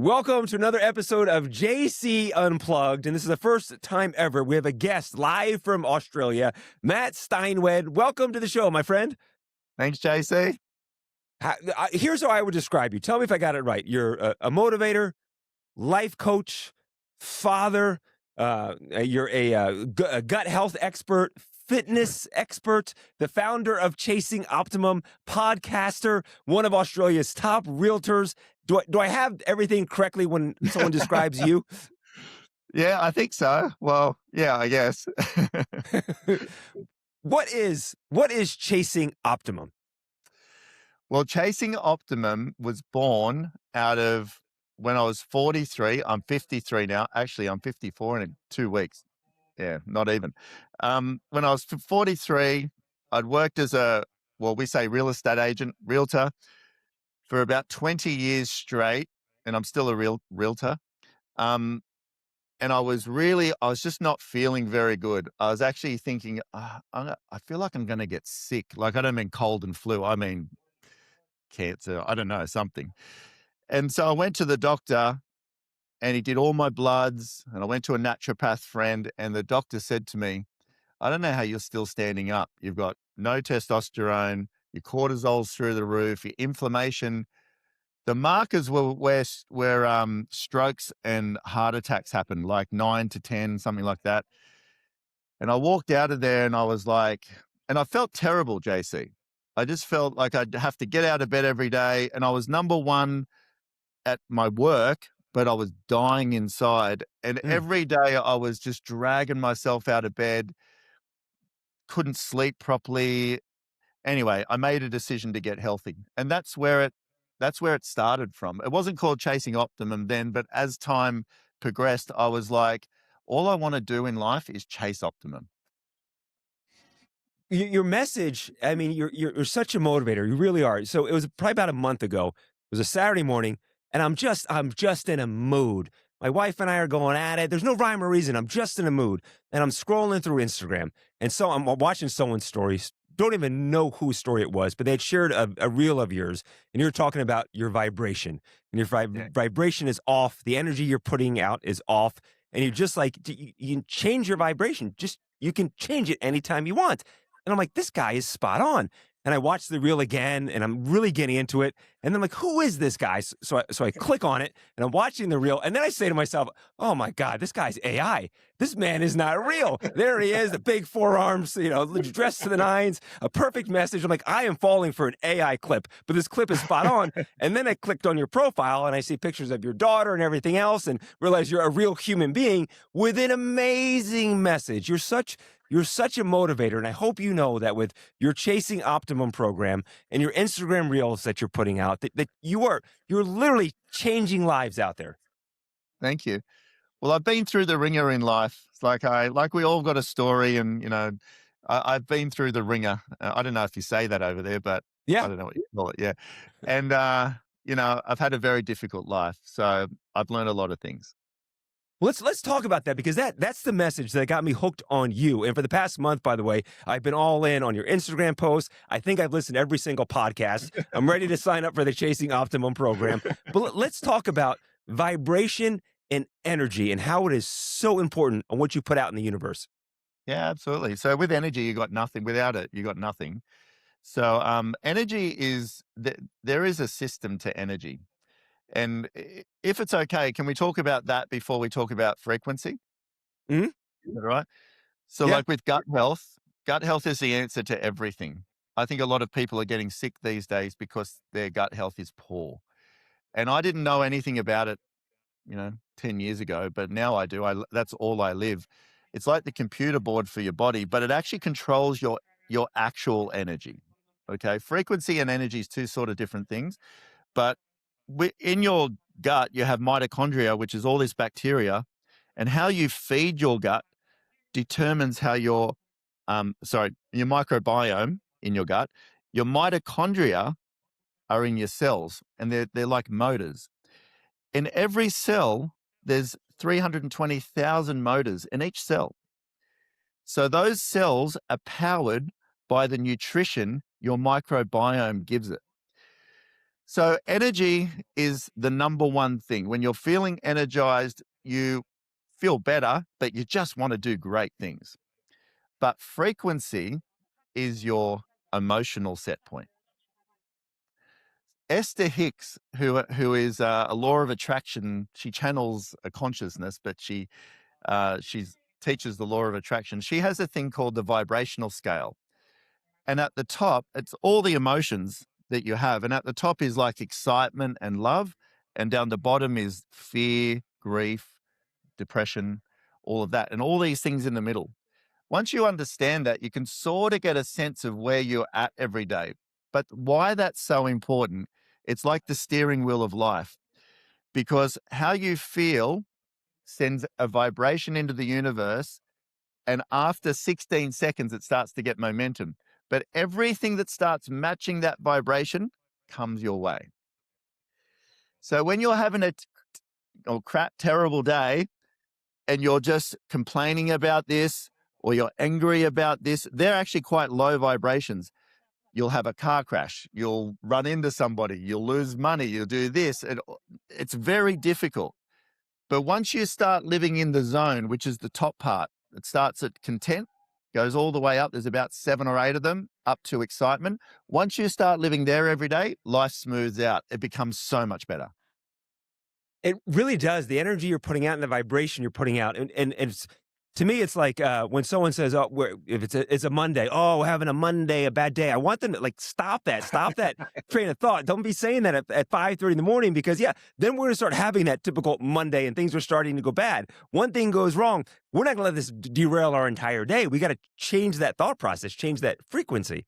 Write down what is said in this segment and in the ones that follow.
Welcome to another episode of JC Unplugged, and this is the first time ever we have a guest live from Australia, Mat Steinwede. Welcome to the show, my friend. Thanks, JC. Here's how I would describe you. Tell me if I got it right. You're a motivator, life coach, father. You're a gut health expert, fitness expert, the founder of Chasing Optimum, podcaster, one of Australia's top realtors. Do I have everything correctly when someone describes you? Yeah, I think so. Well, yeah, I guess. What is Chasing Optimum? Well, Chasing Optimum was born out of when I was 43. I'm 53 now. Actually, I'm 54 in 2 weeks. Yeah, not even. When I was 43, I'd worked as we say real estate agent, realtor, for about 20 years straight, and I'm still a realtor. And I was just not feeling very good. I was actually thinking, I feel like I'm going to get sick. Like, I don't mean cold and flu. I mean cancer. I don't know, something. And so I went to the doctor and he did all my bloods, and I went to a naturopath friend, and the doctor said to me, I don't know how you're still standing up. You've got no testosterone, your cortisol's through the roof, your inflammation. The markers were where strokes and heart attacks happen, like 9 to 10, something like that. And I walked out of there and I was like, and I felt terrible, JC. I just felt like I'd have to get out of bed every day. And I was number one at my work, but I was dying inside. And every day I was just dragging myself out of bed, couldn't sleep properly. Anyway, I made a decision to get healthy. And that's where it started from. It wasn't called Chasing Optimum then, but as time progressed, I was like, all I want to do in life is chase optimum. Your message, I mean, you're such a motivator. You really are. So it was probably about a month ago. It was a Saturday morning, and I'm just in a mood. My wife and I are going at it. There's no rhyme or reason. I'm just in a mood, and I'm scrolling through Instagram, and so I'm watching someone's stories. Don't even know whose story it was, but they had shared a reel of yours, and you're talking about your vibration, and your vibration is off. The energy you're putting out is off, and you're just like, you can change your vibration. You can change it anytime you want. And I'm like, this guy is spot on. And I watched the reel again, and I'm really getting into it. And then I'm like, who is this guy? So I click on it, and I'm watching the reel. And then I say to myself, oh my God, this guy's AI. This man is not real. There he is, the big forearms, dressed to the nines, a perfect message. I'm like, I am falling for an AI clip, but this clip is spot on. And then I clicked on your profile, and I see pictures of your daughter and everything else, and realize you're a real human being with an amazing message. You're such a motivator, and I hope you know that with your Chasing Optimum program and your Instagram reels that you're putting out, that you're literally changing lives out there. Thank you. Well, I've been through the ringer in life. It's like we all got a story, and I've been through the ringer. I don't know if you say that over there, but yeah, I don't know what you call it. Yeah, and I've had a very difficult life, so I've learned a lot of things. Let's talk about that, because that's the message that got me hooked on you. And for the past month, by the way, I've been all in on your Instagram posts. I think I've listened to every single podcast. I'm ready to sign up for the Chasing Optimum program. But let's talk about vibration and energy and how it is so important on what you put out in the universe. Yeah, absolutely. So with energy, you got nothing. Without it, you got nothing. So energy there is a system to energy. And if it's okay, can we talk about that before we talk about frequency? Mm-hmm. Is that right? So Yeah. like with gut health is the answer to everything. I think a lot of people are getting sick these days because their gut health is poor. And I didn't know anything about it, 10 years ago, but now I do. That's all I live. It's like the computer board for your body, but it actually controls your actual energy. Okay. Frequency and energy is two sort of different things, but in your gut, you have mitochondria, which is all this bacteria, and how you feed your gut determines how your microbiome in your gut. Your mitochondria are in your cells, and they're like motors. In every cell, there's 320,000 motors in each cell. So those cells are powered by the nutrition your microbiome gives it. So energy is the number one thing. When you're feeling energized, you feel better, but you just want to do great things. But frequency is your emotional set point. Esther Hicks, who is a law of attraction, she channels a consciousness, but she's teaches the law of attraction. She has a thing called the vibrational scale, and at the top, it's all the emotions that you have, and at the top is like excitement and love, and down the bottom is fear, grief, depression, all of that, and all these things in the middle. Once you understand that, you can sort of get a sense of where you're at every day. But why that's so important, it's like the steering wheel of life, because how you feel sends a vibration into the universe. And after 16 seconds, it starts to get momentum. But everything that starts matching that vibration comes your way. So when you're having a crap, terrible day, and you're just complaining about this, or you're angry about this, they're actually quite low vibrations. You'll have a car crash, you'll run into somebody, you'll lose money, you'll do this. It's very difficult. But once you start living in the zone, which is the top part, it starts at content, goes all the way up. There's about 7 or 8 of them up to excitement. Once you start living there every day, life smooths out. It becomes so much better. It really does. The energy you're putting out and the vibration you're putting out, and it's, to me, it's like when someone says, "Oh, if it's a Monday, oh, we're having a Monday, a bad day." I want them to like stop that train of thought. Don't be saying that at 5:30 in the morning, because then we're gonna start having that typical Monday, and things are starting to go bad. One thing goes wrong, we're not gonna let this derail our entire day. We got to change that thought process, change that frequency.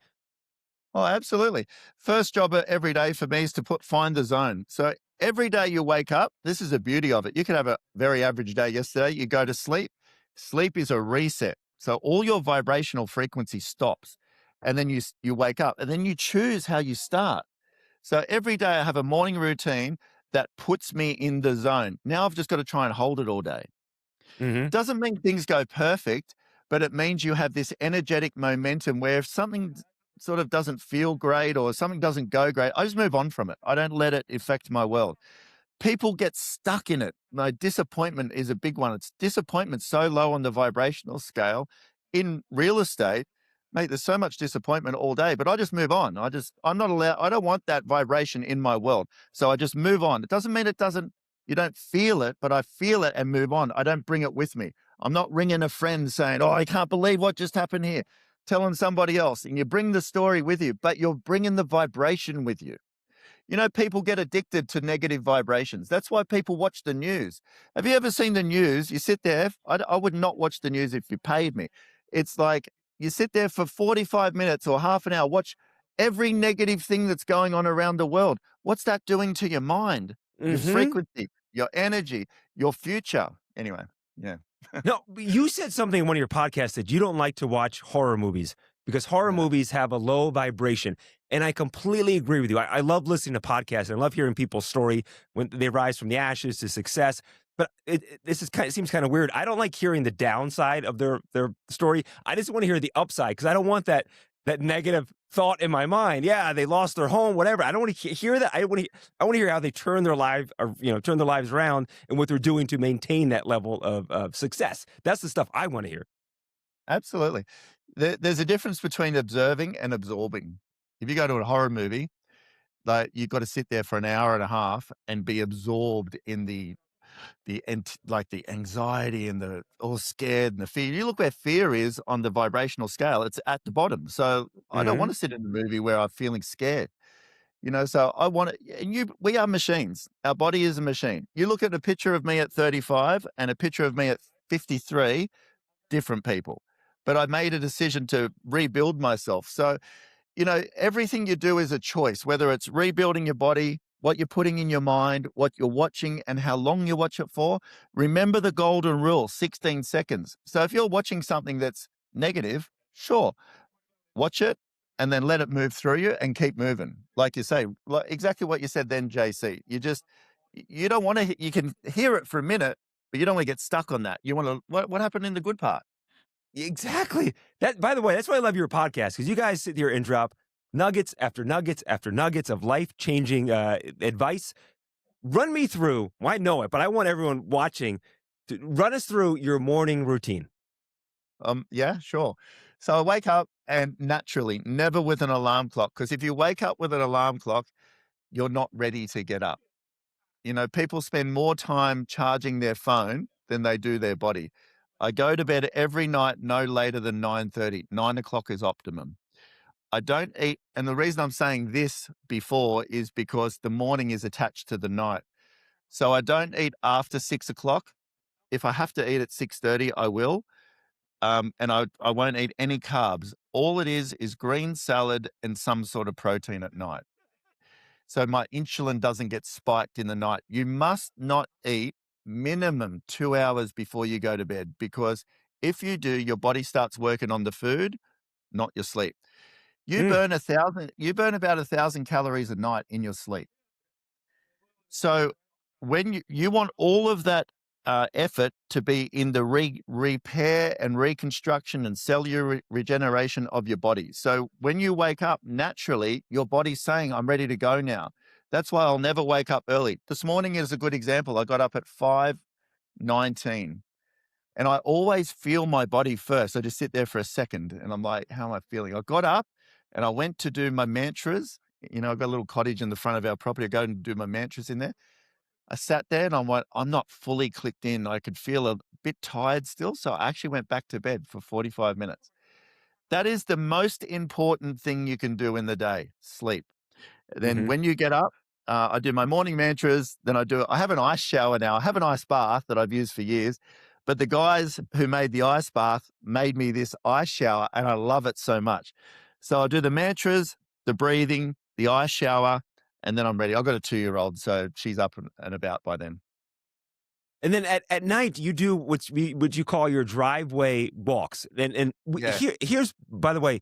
Oh, absolutely. First job every day for me is to find the zone. So every day you wake up, this is the beauty of it. You can have a very average day yesterday. You go to sleep. Sleep is a reset. So all your vibrational frequency stops. And then you wake up, and then you choose how you start. So every day I have a morning routine that puts me in the zone. Now I've just got to try and hold it all day. Hmm. Doesn't mean things go perfect, but it means you have this energetic momentum where if something sort of doesn't feel great or something doesn't go great, I just move on from it. I don't let it affect my world. People get stuck in it. Like, disappointment is a big one. It's disappointment so low on the vibrational scale. In real estate, mate, there's so much disappointment all day, but I just move on. I'm not allowed, I don't want that vibration in my world. So I just move on. It doesn't mean you don't feel it, but I feel it and move on. I don't bring it with me. I'm not ringing a friend saying, "Oh, I can't believe what just happened here," telling somebody else. And you bring the story with you, but you're bringing the vibration with you. You know, people get addicted to negative vibrations. That's why people watch the news. Have you ever seen the news? You sit there. I would not watch the news if you paid me. It's like you sit there for 45 minutes or half an hour, watch every negative thing that's going on around the world. What's that doing to your mind, your Hmm. frequency, your energy, your future? Anyway, yeah. No, but you said something in one of your podcasts that you don't like to watch horror movies because horror Yeah. movies have a low vibration. And I completely agree with you. I love listening to podcasts. And I love hearing people's story when they rise from the ashes to success. But it seems kind of weird. I don't like hearing the downside of their story. I just want to hear the upside, because I don't want that negative thought in my mind. Yeah, they lost their home, whatever. I don't want to hear that. I want to hear how they turn their life, or turn their lives around, and what they're doing to maintain that level of success. That's the stuff I want to hear. Absolutely. There's a difference between observing and absorbing. If you go to a horror movie, like, you've got to sit there for an hour and a half and be absorbed in like the anxiety and the all scared and the fear. You look where fear is on the vibrational scale, it's at the bottom. So I don't want Hmm. to sit in a movie where I'm feeling scared. So I want to, and we are machines. Our body is a machine. You look at a picture of me at 35 and a picture of me at 53, different people. But I made a decision to rebuild myself. So everything you do is a choice, whether it's rebuilding your body, what you're putting in your mind, what you're watching, and how long you watch it for. Remember the golden rule, 16 seconds. So if you're watching something that's negative, sure, watch it and then let it move through you and keep moving. Like you say, like exactly what you said then, JC. You don't want to, you can hear it for a minute, but you don't want to get stuck on that. You want to, what happened in the good part? Exactly. That, by the way, that's why I love your podcast, because you guys sit here and drop nuggets after nuggets after nuggets of life changing advice. Run me through. Well, I know it, but I want everyone watching to run us through your morning routine. Yeah, sure. So I wake up and naturally, never with an alarm clock, because if you wake up with an alarm clock, you're not ready to get up. You know, people spend more time charging their phone than they do their body. I go to bed every night no later than 9:30. 9 o'clock is optimum. I don't eat, and the reason I'm saying this before is because the morning is attached to the night. So I don't eat after 6 o'clock. If I have to eat at 6:30, I will. And I won't eat any carbs. All it is green salad and some sort of protein at night. So my insulin doesn't get spiked in the night. You must not eat minimum 2 hours before you go to bed, because if you do, your body starts working on the food, not your sleep. Mm, You burn about 1,000 calories a night in your sleep. So when you want all of that effort to be in the repair and reconstruction and cellular regeneration of your body. So when you wake up, naturally, your body's saying, I'm ready to go now. That's why I'll never wake up early. This morning is a good example. I got up at 5:19, and I always feel my body first. I just sit there for a second and I'm like, how am I feeling? I got up and I went to do my mantras. You know, I've got a little cottage in the front of our property. I go and do my mantras in there. I sat there and I'm like, I'm not fully clicked in. I could feel a bit tired still. So I actually went back to bed for 45 minutes. That is the most important thing you can do in the day, sleep. Then hmm when you get up, I do my morning mantras. Then I have an ice shower now. I have an ice bath that I've used for years. But the guys who made the ice bath made me this ice shower and I love it so much. So I do the mantras, the breathing, the ice shower, and then I'm ready. I've got a 2-year-old, so she's up and about by then. And then at night, you do what you call your driveway walks. Yeah, Here's, by the way,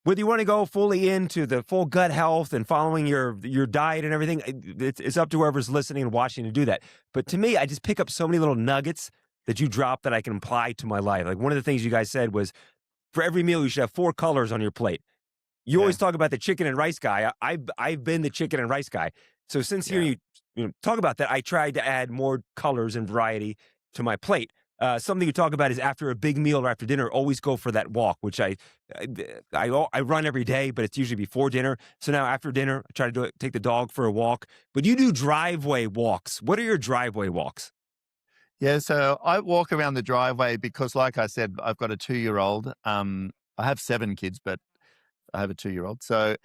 whether you want to go fully into the full gut health and following your diet and everything, it's up to whoever's listening and watching to do that. But to me, I just pick up so many little nuggets that you drop that I can apply to my life. Like one of the things you guys said was for every meal, you should have 4 colors on your plate. You yeah, always talk about the chicken and rice guy. I've been the chicken and rice guy. So since hearing yeah. you talk about that, I tried to add more colors and variety to my plate. Something you talk about is after a big meal or after dinner, always go for that walk, which I run every day, but it's usually before dinner. So now after dinner, I try to take the dog for a walk. But you do driveway walks. What are your driveway walks? Yeah, so I walk around the driveway because, like I said, I've got a 2-year-old. I have 7 kids, but I have a 2-year-old. So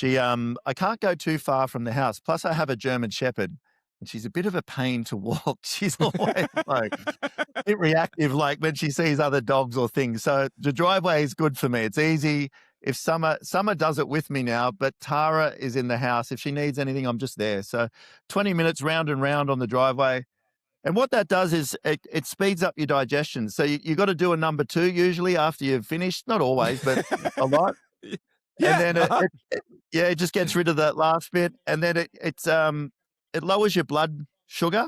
I can't go too far from the house. Plus I have a German Shepherd and she's a bit of a pain to walk. She's always like a bit reactive, like when she sees other dogs or things. So the driveway is good for me. It's easy. If Summer does it with me now, but Tara is in the house. If she needs anything, I'm just there. So 20 minutes round and round on the driveway. And what that does is it speeds up your digestion. So you got to do a number 2 usually after you've finished. Not always, but a lot. And Yeah. then yeah, it just gets rid of that last bit, and then it lowers your blood sugar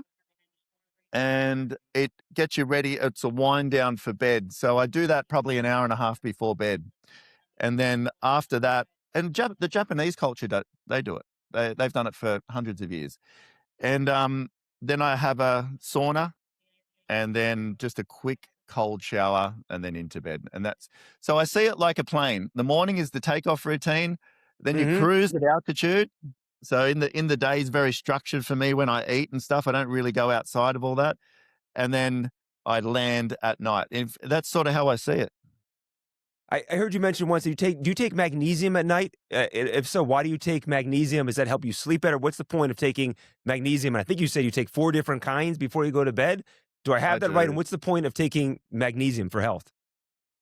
and it gets you ready. It's a wind down for bed. So I do that probably an hour and a half before bed, and then after that, and the Japanese culture they do it. They've done it for hundreds of years, and then I have a sauna and then just a quick cold shower and then into bed. And that's so I see it like a plane. The morning is the takeoff routine, then you hmm cruise at altitude. So in the day is very structured for me when I eat and stuff. I don't really go outside of all that. And then I land at night. If that's sort of how I see it. I heard you mention once that do you take magnesium at night? If so, why do you take magnesium? Does that help you sleep better? What's the point of taking magnesium? And I think you said you take 4 different kinds before you go to bed. Do I I have that right? And do. what's the point of taking magnesium for health?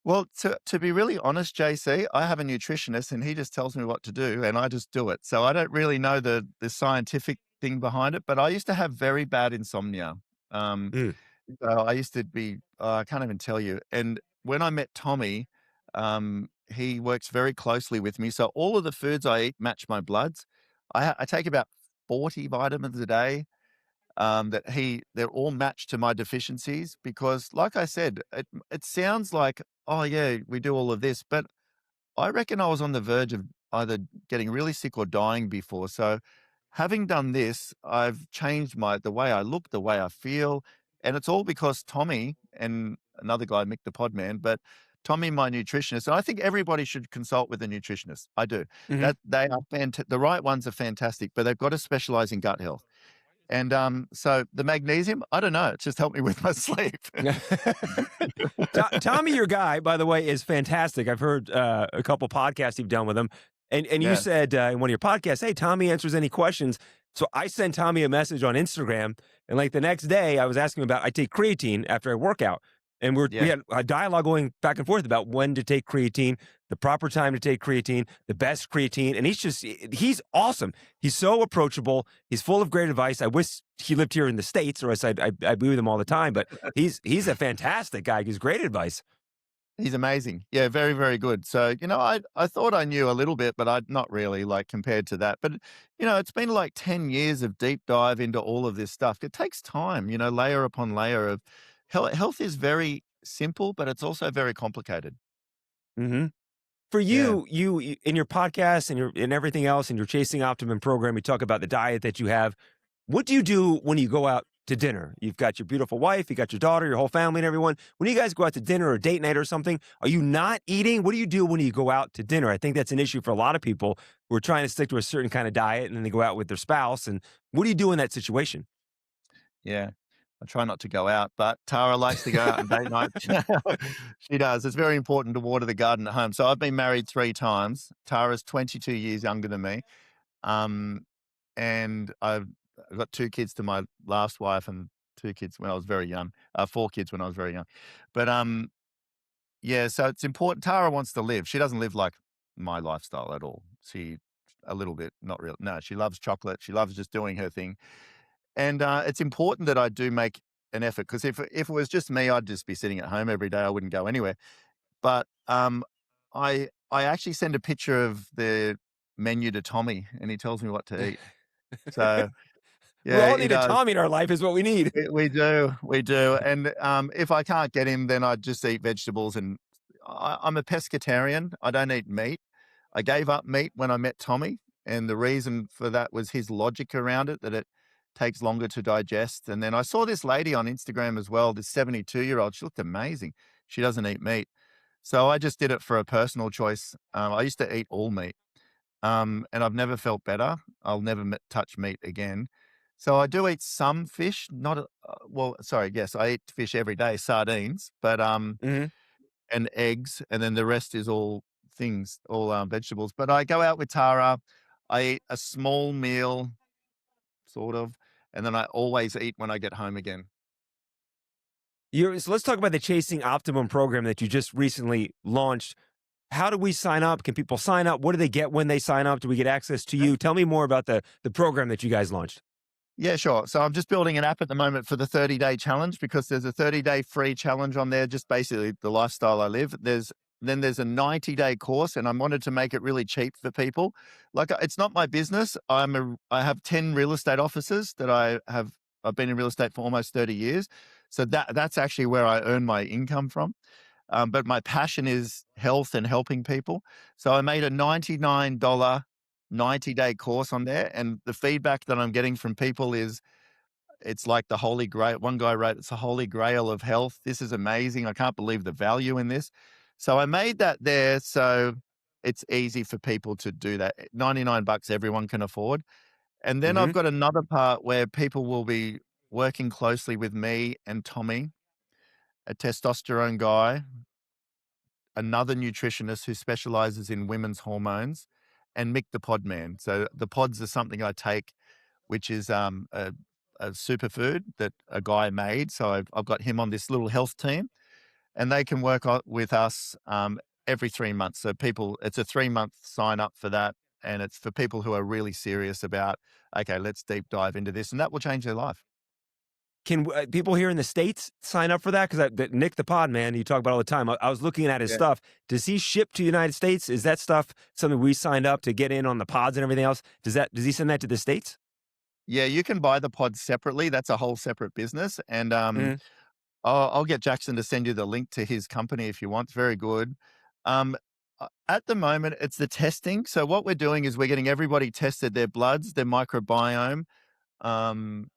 Well, to be really honest, JC, I have a nutritionist and he just tells me what to do and I just do it. So I don't really know the scientific thing behind it, but I used to have very bad insomnia. Um, Mm. so I used to be, I can't even tell you. And when I met Tommy, he works very closely with me. So all of the foods I eat match my bloods. I take about 40 vitamins a day, they're all matched to my deficiencies because, like I said, it sounds like, oh yeah, we do all of this, but I reckon I was on the verge of either getting really sick or dying before. So having done this, I've changed the way I look, the way I feel, and it's all because Tommy and another guy, Mick the Podman, but Tommy, my nutritionist, and I think everybody should consult with a nutritionist. I do. Hmm. That they are the right ones are fantastic, but they've got to specialize in gut health. And so the magnesium, I don't know, it's just helped me with my sleep. Tommy, your guy, by the way, is fantastic. I've heard a couple podcasts you've done with him, and you Yeah, said in one of your podcasts, "Hey, Tommy answers any questions." So I sent Tommy a message on Instagram, and like the next day, I was asking him about I take creatine after I work out, and we yeah. had a dialogue going back and forth about when to take creatine, the proper time to take creatine, the best creatine, and he's awesome. He's so approachable. He's full of great advice. I wish he lived here in the States, or else I'd be with him all the time. But he's a fantastic guy. Gives great advice. He's amazing. Yeah, very, very good. So, I thought I knew a little bit, but I'd not really like compared to that. But, it's been like 10 years of deep dive into all of this stuff. It takes time, layer upon layer of health is very simple, but it's also very complicated. Hmm. For Yeah. you in your podcast and everything else in your Chasing Optimum program, you talk about the diet that you have. What do you do when you go out to dinner? You've got your beautiful wife, you got your daughter, your whole family, and everyone. When you guys go out to dinner or date night or something, are you not eating? What do you do when you go out to dinner? I think that's an issue for a lot of people who are trying to stick to a certain kind of diet and then they go out with their spouse. And what do you do in that situation? Yeah. I try not to go out, but Tara likes to go out on date night. She does. It's very important to water the garden at home. So I've been married 3 times. Tara's 22 years younger than me. Um, and I've got 2 kids to my last wife and 2 kids when I was very young. 4 kids when I was very young. But, yeah, so it's important. Tara wants to live. She doesn't live like my lifestyle at all. She a little bit, not real. No, she loves chocolate. She loves just doing her thing. And, it's important that I do make an effort because if it was just me, I'd just be sitting at home every day. I wouldn't go anywhere. But, I actually send a picture of the menu to Tommy, and he tells me what to eat. So, We yeah, all he need a does. Tommy in our life, is what we need. We do, and, if I can't get him, then I just eat vegetables, and I'm a pescatarian. I don't eat meat. I gave up meat when I met Tommy, and the reason for that was his logic around it, that it takes longer to digest, and then I saw this lady on Instagram as well, this 72-year-old. She looked amazing. She doesn't eat meat. So I just did it for a personal choice. I used to eat all meat, and I've never felt better. I'll never touch meat again. So I do eat some fish, not well, sorry, yes, I eat fish every day, sardines, but Hmm. and eggs, and then the rest is all things, all vegetables. But I go out with Tara. I eat a small meal, sort of, and then I always eat when I get home again. So let's talk about the Chasing Optimum program that you just recently launched. How do we sign up? Can people sign up? What do they get when they sign up? Do we get access to you? Tell me more about the program that you guys launched. Yeah, sure. So I'm just building an app at the moment for the 30-day challenge because there's a 30-day free challenge on there, just basically the lifestyle I live. There's a 90-day course, and I wanted to make it really cheap for people. Like it's not my business. I have 10 real estate offices that I've been in real estate for almost 30 years. So that's actually where I earn my income from. But my passion is health and helping people. So I made a $99 90-day course on there. And the feedback that I'm getting from people is it's like the holy grail. One guy wrote, it's the holy grail of health. This is amazing. I can't believe the value in this. So I made that there so it's easy for people to do that. 99 bucks everyone can afford. And then I've Hmm. got another part where people will be working closely with me and Tommy, a testosterone guy, another nutritionist who specializes in women's hormones, and Mick the Podman. So the pods are something I take, which is a superfood that a guy made. So I've got him on this little health team, and they can work with us every 3 months. So it's a 3-month sign up for that, and it's for people who are really serious about, okay, let's deep dive into this, and that will change their life. Can people here in the States sign up for that? Because Nick the Pod Man, you talk about all the time. I was looking at his stuff. Does he ship to the United States? Is that stuff something we signed up to get in on the pods and everything else? Does he send that to the States? Yeah, you can buy the pods separately. That's a whole separate business, and Hmm. I'll get Jackson to send you the link to his company if you want. It's very good. Um, At the moment, it's the testing. So what we're doing is we're getting everybody tested, their bloods, their microbiome. Um,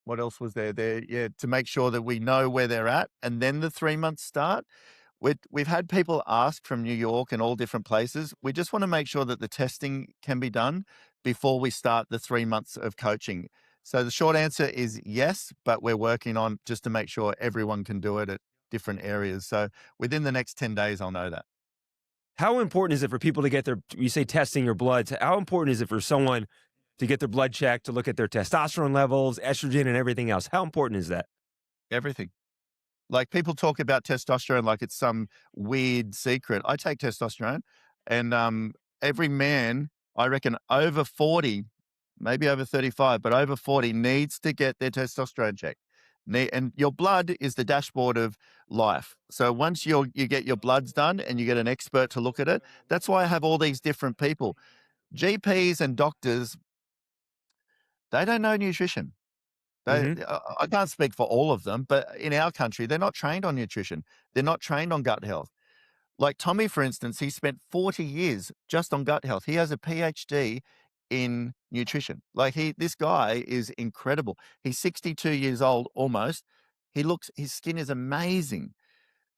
what else was there? Yeah, to make sure that we know where they're at, and then the 3 months start. We've had people ask from New York and all different places. We just want to make sure that the testing can be done before we start the 3 months of coaching. So the short answer is yes, but we're working on just to make sure everyone can do it at different areas. So within the next 10 days, I'll know that. How important is it for people to get their, you say testing your bloods, how important is it for someone to get their blood checked, to look at their testosterone levels, estrogen, and everything else? How important is that? Everything. Like people talk about testosterone like it's some weird secret. I take testosterone, and every man, I reckon over 40, maybe over 35, but over 40 needs to get their testosterone checked. And your blood is the dashboard of life. So once you get your bloods done and you get an expert to look at it, that's why I have all these different people. GPs and doctors, they don't know nutrition. Hmm. I can't speak for all of them, but in our country, they're not trained on nutrition. They're not trained on gut health. Like Tommy, for instance, he spent 40 years just on gut health. He has a PhD in nutrition. Like this guy is incredible. He's 62 years old almost. His skin is amazing.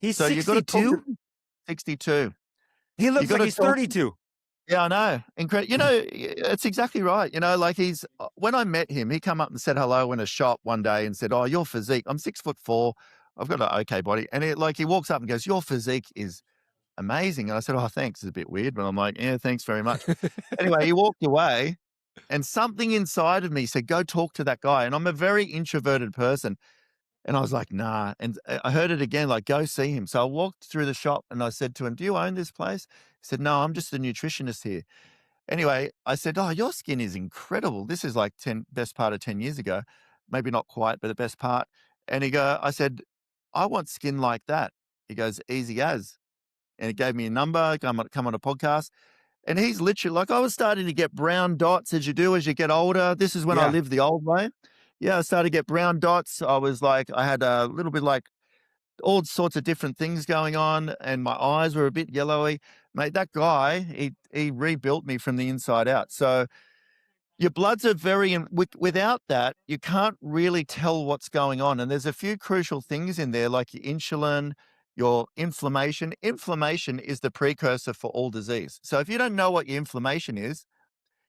He's So you got to talk to 62. 62. He You looks got like to he's talk. 32. Yeah, I know. Incredible. It's exactly right. Like when I met him, he come up and said hello in a shop one day and said, "Oh, your physique. I'm 6'4". I've got an okay body." And he walks up and goes, "Your physique is amazing." And I said, "Oh, thanks." It's a bit weird, but I'm like, "Yeah, thanks very much." Anyway, he walked away and something inside of me said, "Go talk to that guy." And I'm a very introverted person. And I was like, "Nah." And I heard it again, like, "Go see him." So I walked through the shop and I said to him, "Do you own this place?" He said, "No, I'm just a nutritionist here." Anyway, I said, "Oh, your skin is incredible. This is like best part of 10 years ago. Maybe not quite, but the best part." And I said, "I want skin like that." He goes, "Easy as." And he gave me a number, come on a podcast. And he's literally like, I was starting to get brown dots as you do as you get older. This is when I Yeah. lived the old way. Yeah, I started to get brown dots. I was like, I had a little bit like all sorts of different things going on, and my eyes were a bit yellowy. Mate, that guy, he rebuilt me from the inside out. So your bloods are without that, you can't really tell what's going on. And there's a few crucial things in there, like your insulin, your inflammation. Inflammation is the precursor for all disease. So if you don't know what your inflammation is,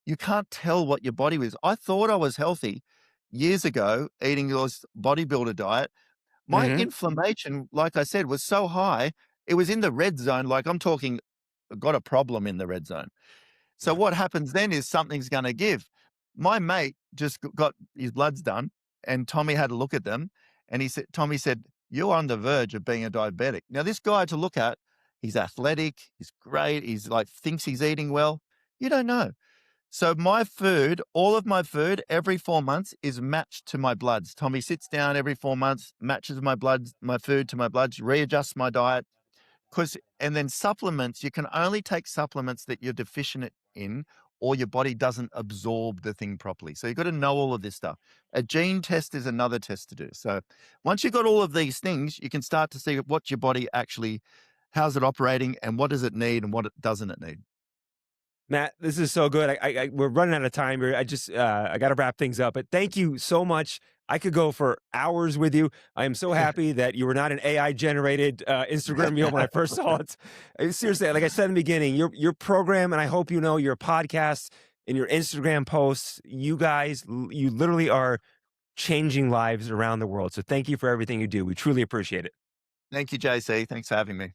you can't tell what your body is. I thought I was healthy years ago, eating this bodybuilder diet. My Hmm. inflammation, like I said, was so high, it was in the red zone. Like I'm talking, got a problem in the red zone. So Yeah. what happens then is something's going to give. My mate just got his bloods done, and Tommy had a look at them, and Tommy said, "You're on the verge of being a diabetic." Now, this guy to look at, he's athletic, he's great, he's like thinks he's eating well. You don't know. So my food, all of my food, every 4 months is matched to my bloods. Tommy sits down every 4 months, matches my bloods, my food to my bloods, readjusts my diet. And then supplements, you can only take supplements that you're deficient in or your body doesn't absorb the thing properly. So you've got to know all of this stuff. A gene test is another test to do. So once you've got all of these things, you can start to see what your body actually, how's it operating and what does it need and what doesn't it need. Matt, this is so good. We're running out of time here. I got to wrap things up. But thank you so much. I could go for hours with you. I am so happy that you were not an AI generated Instagram reel when I first saw it. Seriously, like I said in the beginning, your program, and I hope you know your podcast and your Instagram posts. You guys, you literally are changing lives around the world. So thank you for everything you do. We truly appreciate it. Thank you, JC. Thanks for having me.